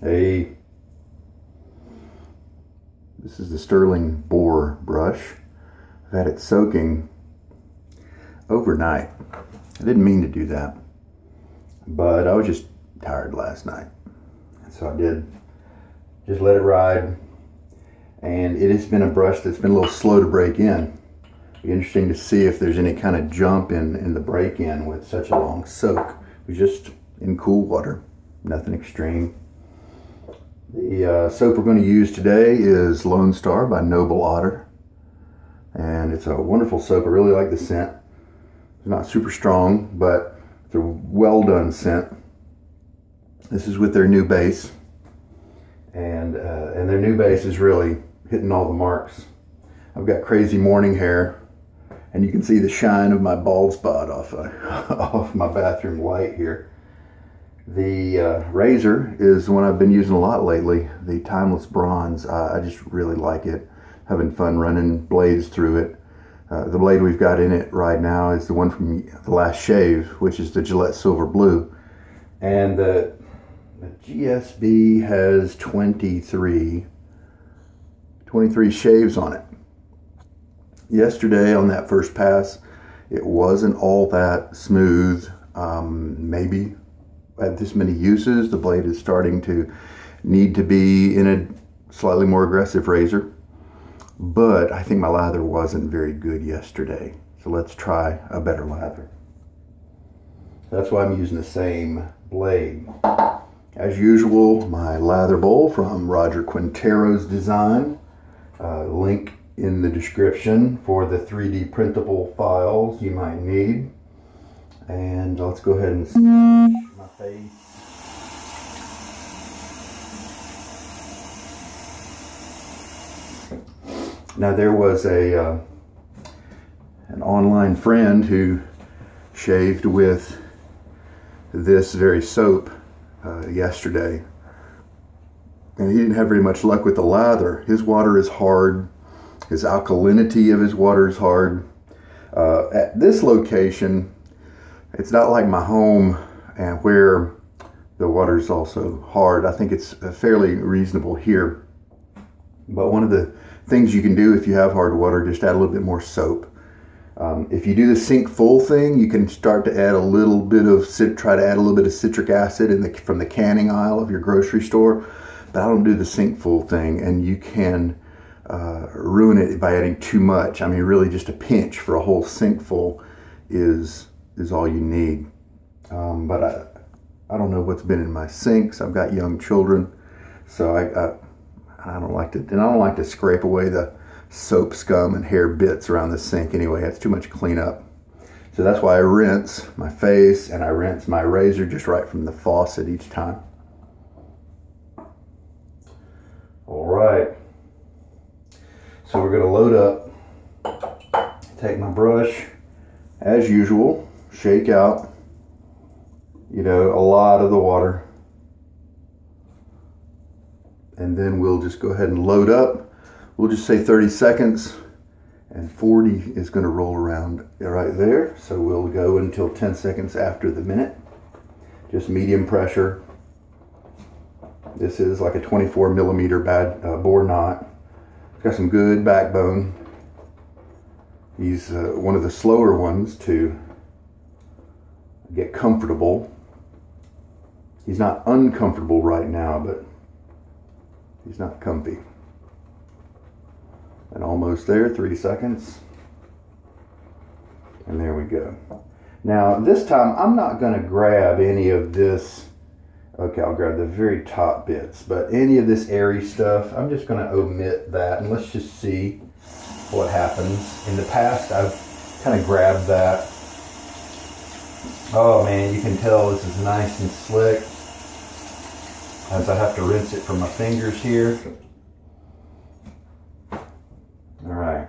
This is the Stirling Boar brush. I've had it soaking overnight. I didn't mean to do that, but I was just tired last night. So I did just let it ride. And it has been a brush that's been a little slow to break in. Be interesting to see if there's any kind of jump in the break-in with such a long soak. It was just in cool water, nothing extreme. The soap we're going to use today is Lonestar by Otter. And it's a wonderful soap. I really like the scent. It's not super strong, but it's a well done scent. This is with their new base. And their new base is really hitting all the marks. I've got crazy morning hair, and you can see the shine of my bald spot off my bathroom light here. The razor is the one I've been using a lot lately, the Timeless Bronze. I just really like it. Having fun running blades through it. The blade we've got in it right now is the one from the last shave, which is the Gillette Silver Blue. And the GSB has 23 shaves on it. Yesterday on that first pass, it wasn't all that smooth. Maybe at this many uses, the blade is starting to need to be in a slightly more aggressive razor. But I think my lather wasn't very good yesterday. So let's try a better lather. That's why I'm using the same blade. As usual, my lather bowl from Roger Quintero's design. Link in the description for the 3D printable files you might need. And let's go ahead and smash my face. Now there was an online friend who shaved with this very soap yesterday, and he didn't have very much luck with the lather. His water is hard. His alkalinity of his water is hard. At this location, it's not like my home and where the water is also hard. I think it's fairly reasonable here. But one of the things you can do if you have hard water, just add a little bit more soap. If you do the sink full thing, you can start to add a little bit of, try to add a little bit of citric acid from the canning aisle of your grocery store. But I don't do the sink full thing, and you can ruin it by adding too much. I mean, really just a pinch for a whole sink full is all you need. But I don't know what's been in my sinks. I've got young children, so I don't like to, and I don't like to scrape away the soap scum and hair bits around the sink anyway. That's too much cleanup. So that's why I rinse my face and I rinse my razor just right from the faucet each time. All right. So we're going to load up, take my brush, as usual, shake out, a lot of the water. And then we'll just go ahead and load up. We'll just say 30 seconds, and 40 is going to roll around right there. So we'll go until 10 seconds after the minute. Just medium pressure. This is like a 24 millimeter bore knot. It's got some good backbone. He's one of the slower ones to get comfortable. He's not uncomfortable right now, but he's not comfy. And almost there, 3 seconds. And there we go. Now, this time, I'm not going to grab any of this. Okay, I'll grab the very top bits. But any of this airy stuff, I'm just going to omit that. And let's just see what happens. In the past, I've kind of grabbed that. Oh, man, you can tell this is nice and slick. As I have to rinse it from my fingers here. All right.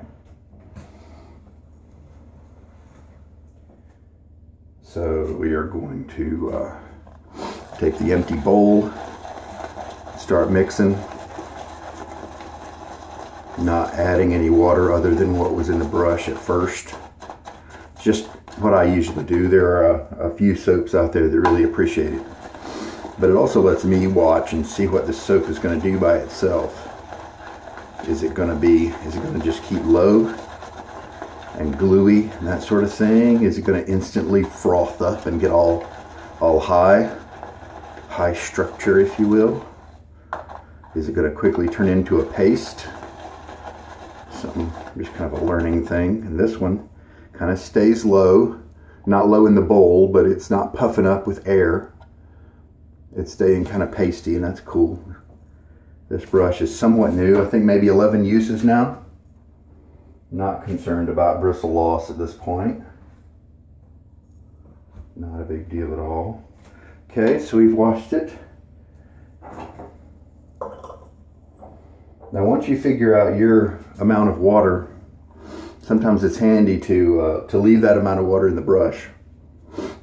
So we are going to take the empty bowl, start mixing, not adding any water other than what was in the brush at first. Just what I usually do. There are a few soaps out there that really appreciate it. but it also lets me watch and see what the soap is going to do by itself. Is it going to just keep low and gluey and that sort of thing? Is it going to instantly froth up and get all high structure, if you will? Is it going to quickly turn into a paste? Something, just kind of a learning thing. And this one kind of stays low, not low in the bowl, but it's not puffing up with air. It's staying kind of pasty, and that's cool. This brush is somewhat new. I think maybe 11 uses now. Not concerned about bristle loss at this point. Not a big deal at all. Okay, so we've washed it. Now once you figure out your amount of water, sometimes it's handy to leave that amount of water in the brush.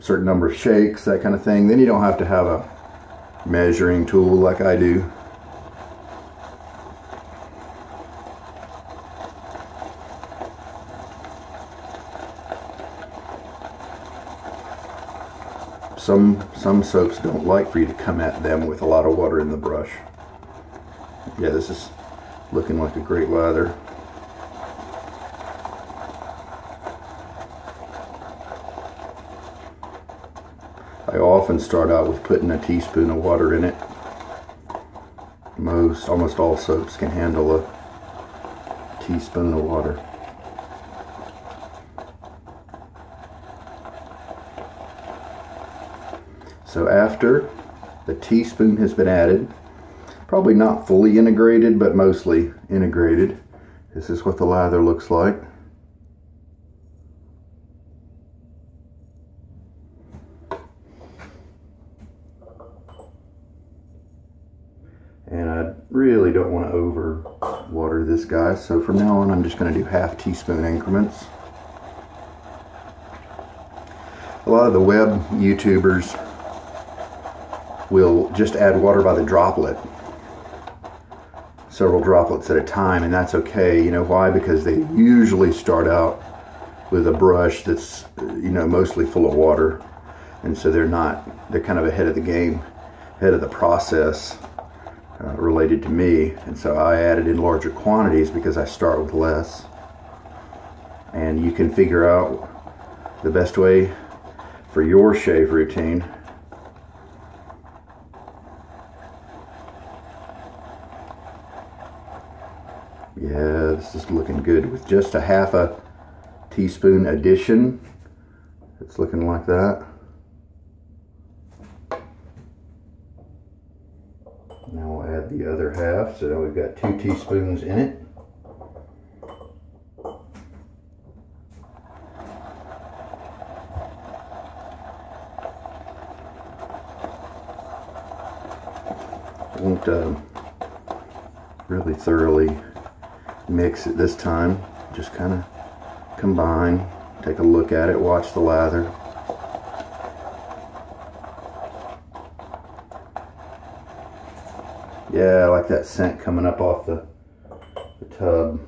Certain number of shakes, that kind of thing. Then you don't have to have a measuring tool like I do. Some soaps don't like for you to come at them with a lot of water in the brush. Yeah, this is looking like a great lather. I often start out with putting a teaspoon of water in it. Almost all soaps can handle a teaspoon of water. So after the teaspoon has been added, probably not fully integrated, but mostly integrated, this is what the lather looks like. And I really don't want to over water this guy, so from now on I'm just going to do half teaspoon increments. A lot of the web YouTubers will just add water by the droplet, several droplets at a time, and that's okay. You know why? Because they usually start out with a brush that's, you know, mostly full of water, and so they're kind of ahead of the game, ahead of the process related to me. And so I added in larger quantities because I start with less, and you can figure out the best way for your shave routine. Yeah, this is looking good with just a half a teaspoon addition. It's looking like that. Now we'll add the other half, so now we've got 2 teaspoons in it. I won't really thoroughly mix it this time, just kind of combine, take a look at it, watch the lather. Yeah, I like that scent coming up off the tub.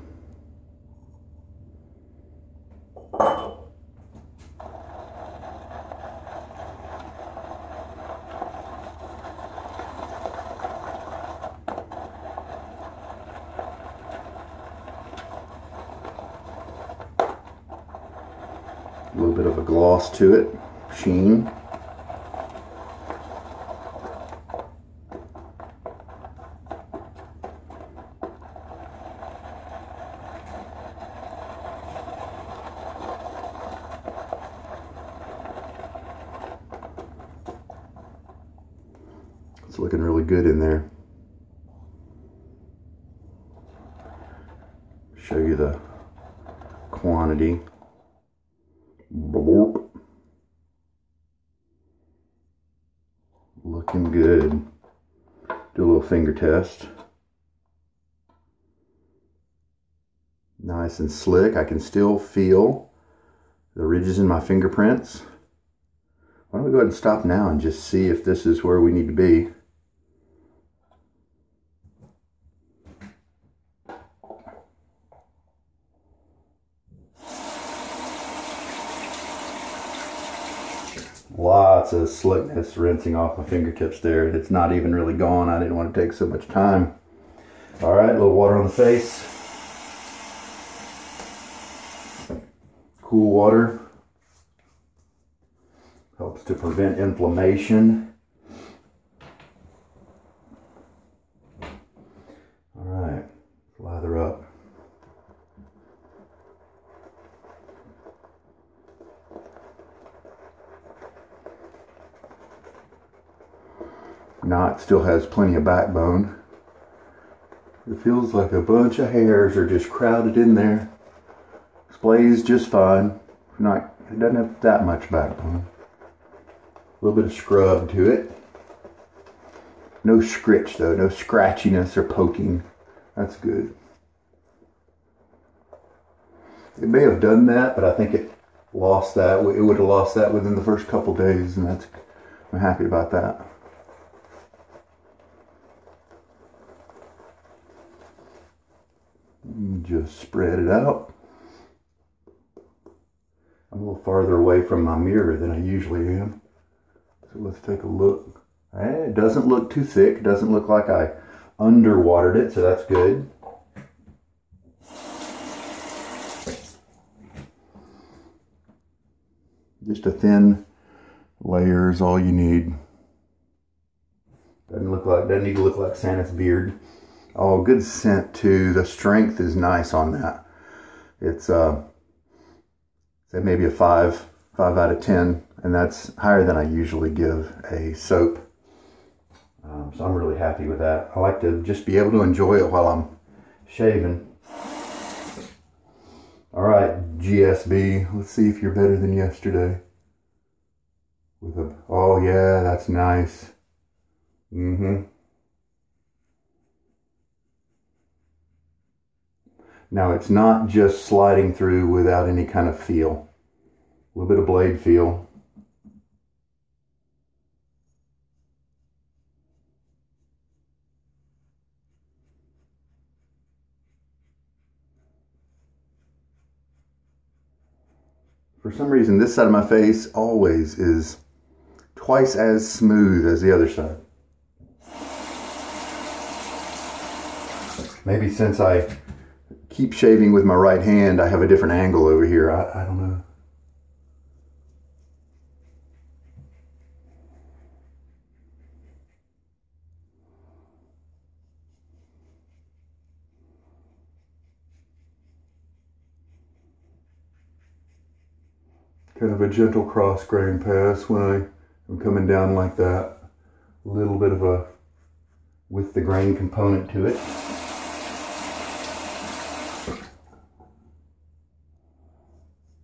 A little bit of a gloss to it, sheen. It's looking really good in there. Show you the quantity. Borp. Looking good. Do a little finger test. Nice and slick. I can still feel the ridges in my fingerprints. Why don't we go ahead and stop now and just see if this is where we need to be. lots of slickness rinsing off my fingertips there. It's not even really gone. I didn't want to take so much time. All right, a little water on the face. Cool water helps to prevent inflammation. All right, lather up. Knot still has plenty of backbone. It feels like a bunch of hairs are just crowded in there. Displays just fine. It doesn't have that much backbone. A little bit of scrub to it. No scritch though, no scratchiness or poking. That's good. It may have done that, but I think it lost that. It would have lost that within the first couple days, and I'm happy about that. Just spread it out. I'm a little farther away from my mirror than I usually am. So let's take a look. It doesn't look too thick. It doesn't look like I underwatered it, so that's good. Just a thin layer is all you need. Doesn't need to look like Santa's beard. Oh, good scent too. The strength is nice on that. It's say maybe a 5 out of 10, and that's higher than I usually give a soap. So I'm really happy with that. I like to just be able to enjoy it while I'm shaving. All right, GSB. Let's see if you're better than yesterday. Oh yeah, that's nice. Now it's not just sliding through without any kind of feel. A little bit of blade feel. For some reason, this side of my face always is twice as smooth as the other side. Maybe since I keep shaving with my right hand, I have a different angle over here. I don't know. Kind of a gentle cross grain pass when I am coming down like that. A little bit of a with the grain component to it.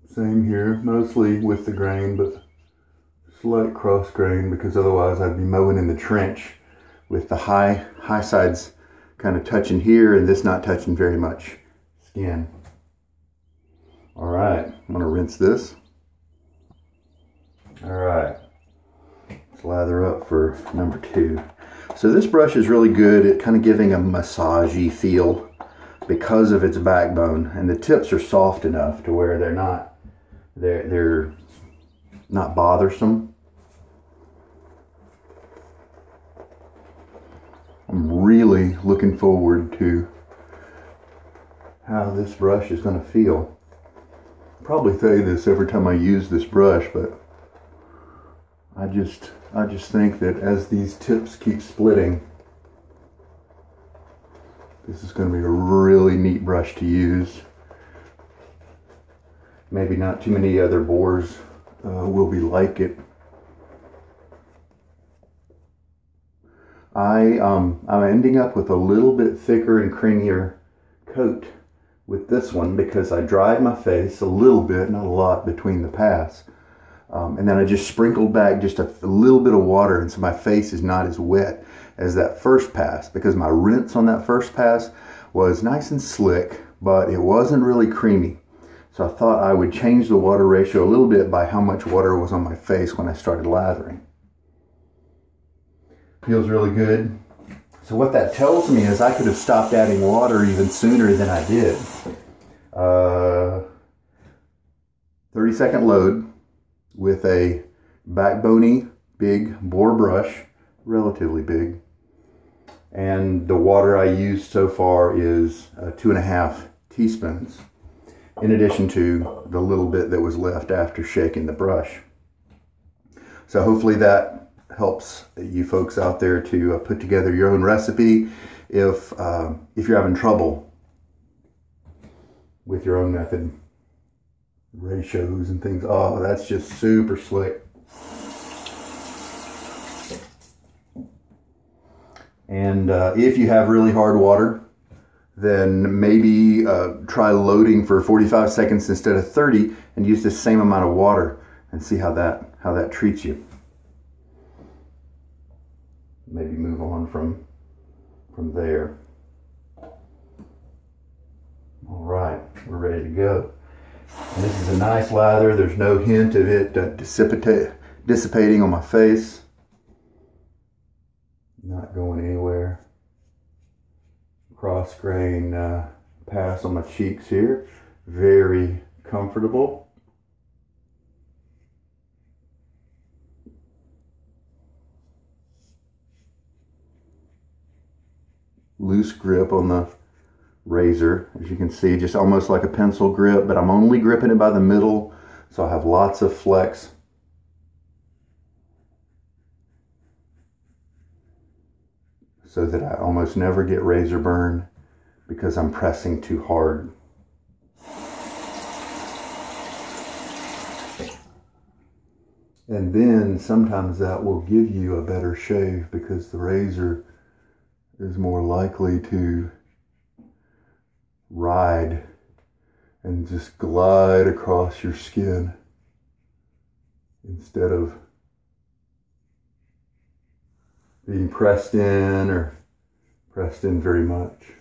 Same here, mostly with the grain, but slight cross grain, because otherwise I'd be mowing in the trench with the high sides kind of touching here and this not touching very much skin. All right, I'm gonna rinse this. All right, let's lather up for number 2. So this brush is really good at kind of giving a massagey feel because of its backbone, and the tips are soft enough to where they're not bothersome. I'm really looking forward to how this brush is going to feel. I'll probably say this every time I use this brush, but I just think that as these tips keep splitting, this is going to be a really neat brush to use. Maybe not too many other boars will be like it. I'm ending up with a little bit thicker and creamier coat with this one because I dried my face a little bit, not a lot, between the pass. And then I just sprinkled back just a little bit of water, and so my face is not as wet as that first pass, because my rinse on that first pass was nice and slick, but it wasn't really creamy. So I thought I would change the water ratio a little bit by how much water was on my face when I started lathering. Feels really good. So what that tells me is I could have stopped adding water even sooner than I did. 30-second load with a backboney, big boar brush, relatively big. And the water I used so far is 2.5 teaspoons, in addition to the little bit that was left after shaking the brush. So hopefully that helps you folks out there to put together your own recipe if you're having trouble with your own method. Ratios and things. Oh, that's just super slick. And if you have really hard water, then maybe try loading for 45 seconds instead of 30 and use the same amount of water and see how that treats you. Maybe move on from there. All right, we're ready to go. And this is a nice lather. There's no hint of it dissipating on my face. Not going anywhere. Cross grain pass on my cheeks here. Very comfortable. Loose grip on the razor, as you can see, just almost like a pencil grip, but I'm only gripping it by the middle, so I have lots of flex. So that I almost never get razor burn because I'm pressing too hard. And then sometimes that will give you a better shave because the razor is more likely to ride and just glide across your skin instead of being pressed in or pressed in very much.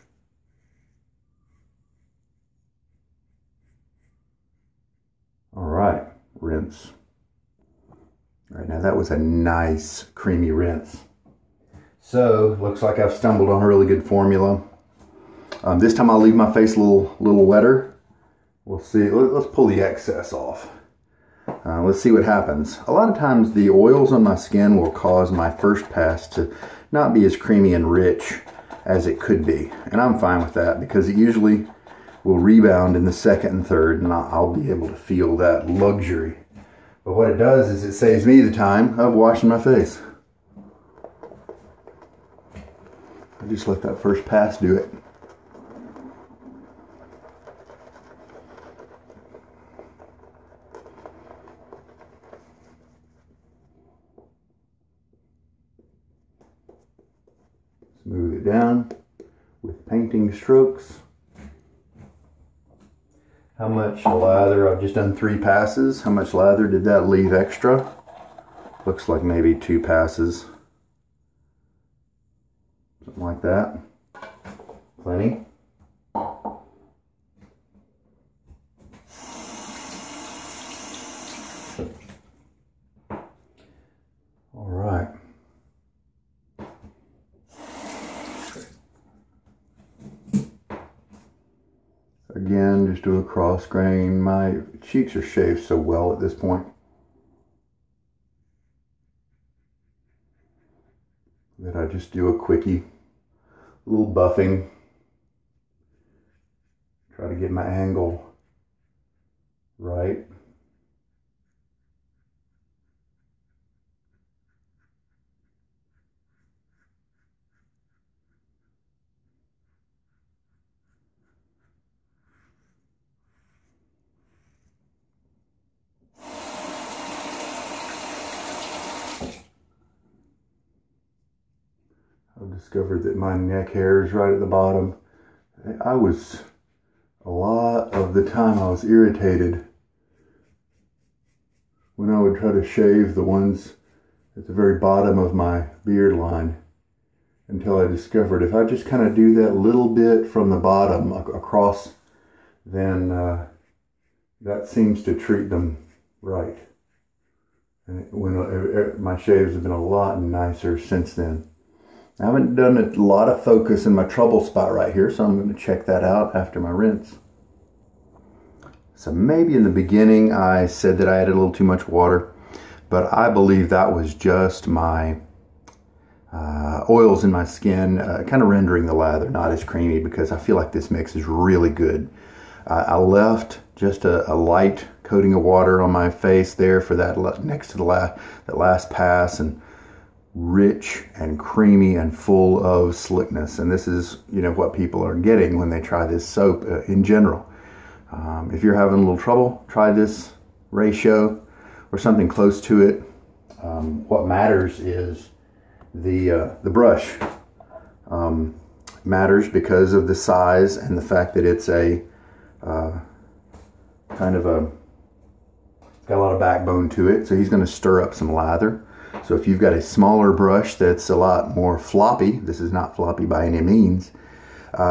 All right, rinse. All right, now that was a nice creamy rinse. So looks like I've stumbled on a really good formula. This time I'll leave my face a little wetter. We'll see. Let's pull the excess off. Let's see what happens. A lot of times the oils on my skin will cause my first pass to not be as creamy and rich as it could be. And I'm fine with that because it usually will rebound in the second and third and I'll be able to feel that luxury. But what it does is it saves me the time of washing my face. I just let that first pass do it. Smooth it down with painting strokes. How much lather? I've just done 3 passes. How much lather did that leave extra? Looks like maybe 2 passes. Something like that. Plenty. All right. Again, just do a cross grain. My cheeks are shaved so well at this point that I just do a quickie, little buffing. Try to get my angle right. I've discovered that my neck hair is right at the bottom. A lot of the time I was irritated when I would try to shave the ones at the very bottom of my beard line, until I discovered if I just kind of do that little bit from the bottom across, then that seems to treat them right. And my shaves have been a lot nicer since then. I haven't done a lot of focus in my trouble spot right here, so I'm going to check that out after my rinse. So maybe in the beginning I said that I added a little too much water, but I believe that was just my oils in my skin kind of rendering the lather not as creamy, because I feel like this mix is really good. I left just a light coating of water on my face there for that next to that last pass, and rich and creamy and full of slickness. And this is, you know, what people are getting when they try this soap in general. If you're having a little trouble, try this ratio or something close to it. What matters is the brush. Matters because of the size and the fact that it's a kind of it's got a lot of backbone to it, so he's going to stir up some lather. So if you've got a smaller brush that's a lot more floppy, this is not floppy by any means,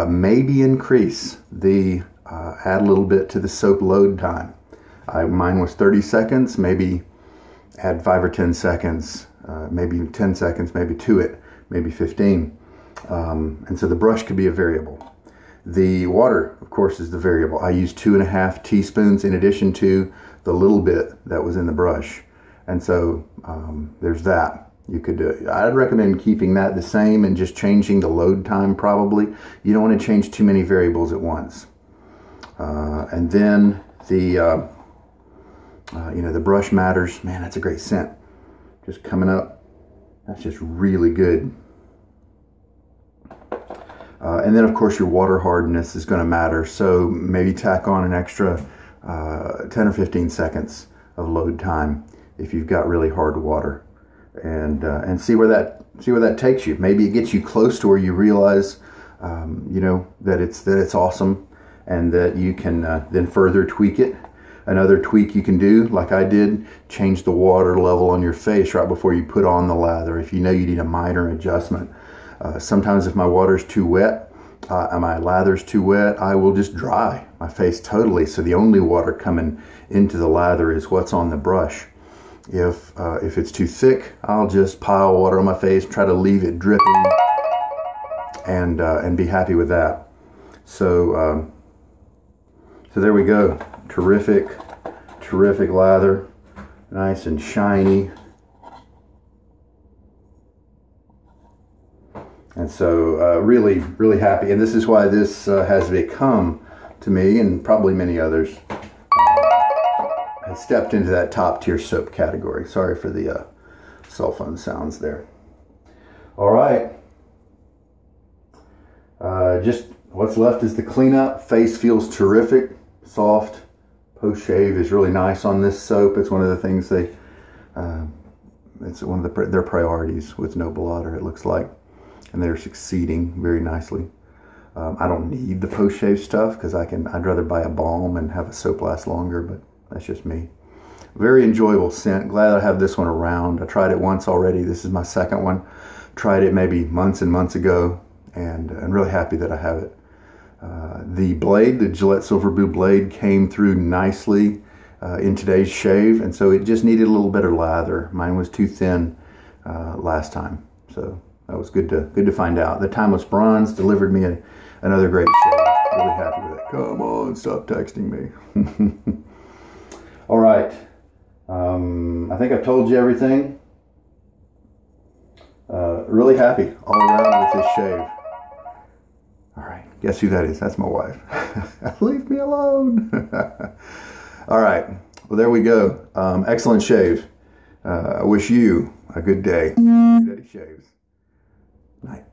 maybe increase the add a little bit to the soap load time. Mine was 30 seconds, maybe add 5 or 10 seconds, maybe 10 seconds, maybe to it, maybe 15. And so the brush could be a variable. The water, of course, is the variable. I used 2.5 teaspoons in addition to the little bit that was in the brush. And so there's that. You could I'd recommend keeping that the same and just changing the load time probably. You don't want to change too many variables at once. And then the you know, the brush matters. Man, that's a great scent. Just coming up. That's just really good. And then, of course, your water hardness is going to matter. So maybe tack on an extra 10 or 15 seconds of load time if you've got really hard water, and see where that takes you. Maybe it gets you close to where you realize, you know, that it's awesome, and that you can then further tweak it. Another tweak you can do, like I did, change the water level on your face right before you put on the lather if you know you need a minor adjustment. Sometimes if my water's too wet, my lather's too wet, I will just dry my face totally. So the only water coming into the lather is what's on the brush. If it's too thick, I'll just pile water on my face, try to leave it dripping, and be happy with that. So so there we go. Terrific lather, nice and shiny. And so really happy. And this is why this has become, to me, and probably many others, has stepped into that top tier soap category. Sorry for the cell phone sounds there. All right. Just what's left is the cleanup. Face feels terrific, soft. Post shave is really nice on this soap. It's one of the things they, it's one of their priorities with Noble Otter, it looks like. And they're succeeding very nicely. I don't need the post-shave stuff because I'd rather buy a balm and have a soap last longer, but that's just me. Very enjoyable scent. Glad I have this one around. I tried it once already. This is my second one. Tried it maybe months and months ago, and I'm really happy that I have it. The blade, the Gillette Silver Blue blade, came through nicely in today's shave, and so it just needed a little better lather. Mine was too thin last time, so that was good to find out. The Timeless Bronze delivered me another great shave. Really happy with it. Come on, stop texting me. All right. I think I've told you everything. Really happy all around with this shave. All right. Guess who that is? That's my wife. Leave me alone. All right. Well, there we go. Excellent shave. I wish you a good day. Good day shaves. Night.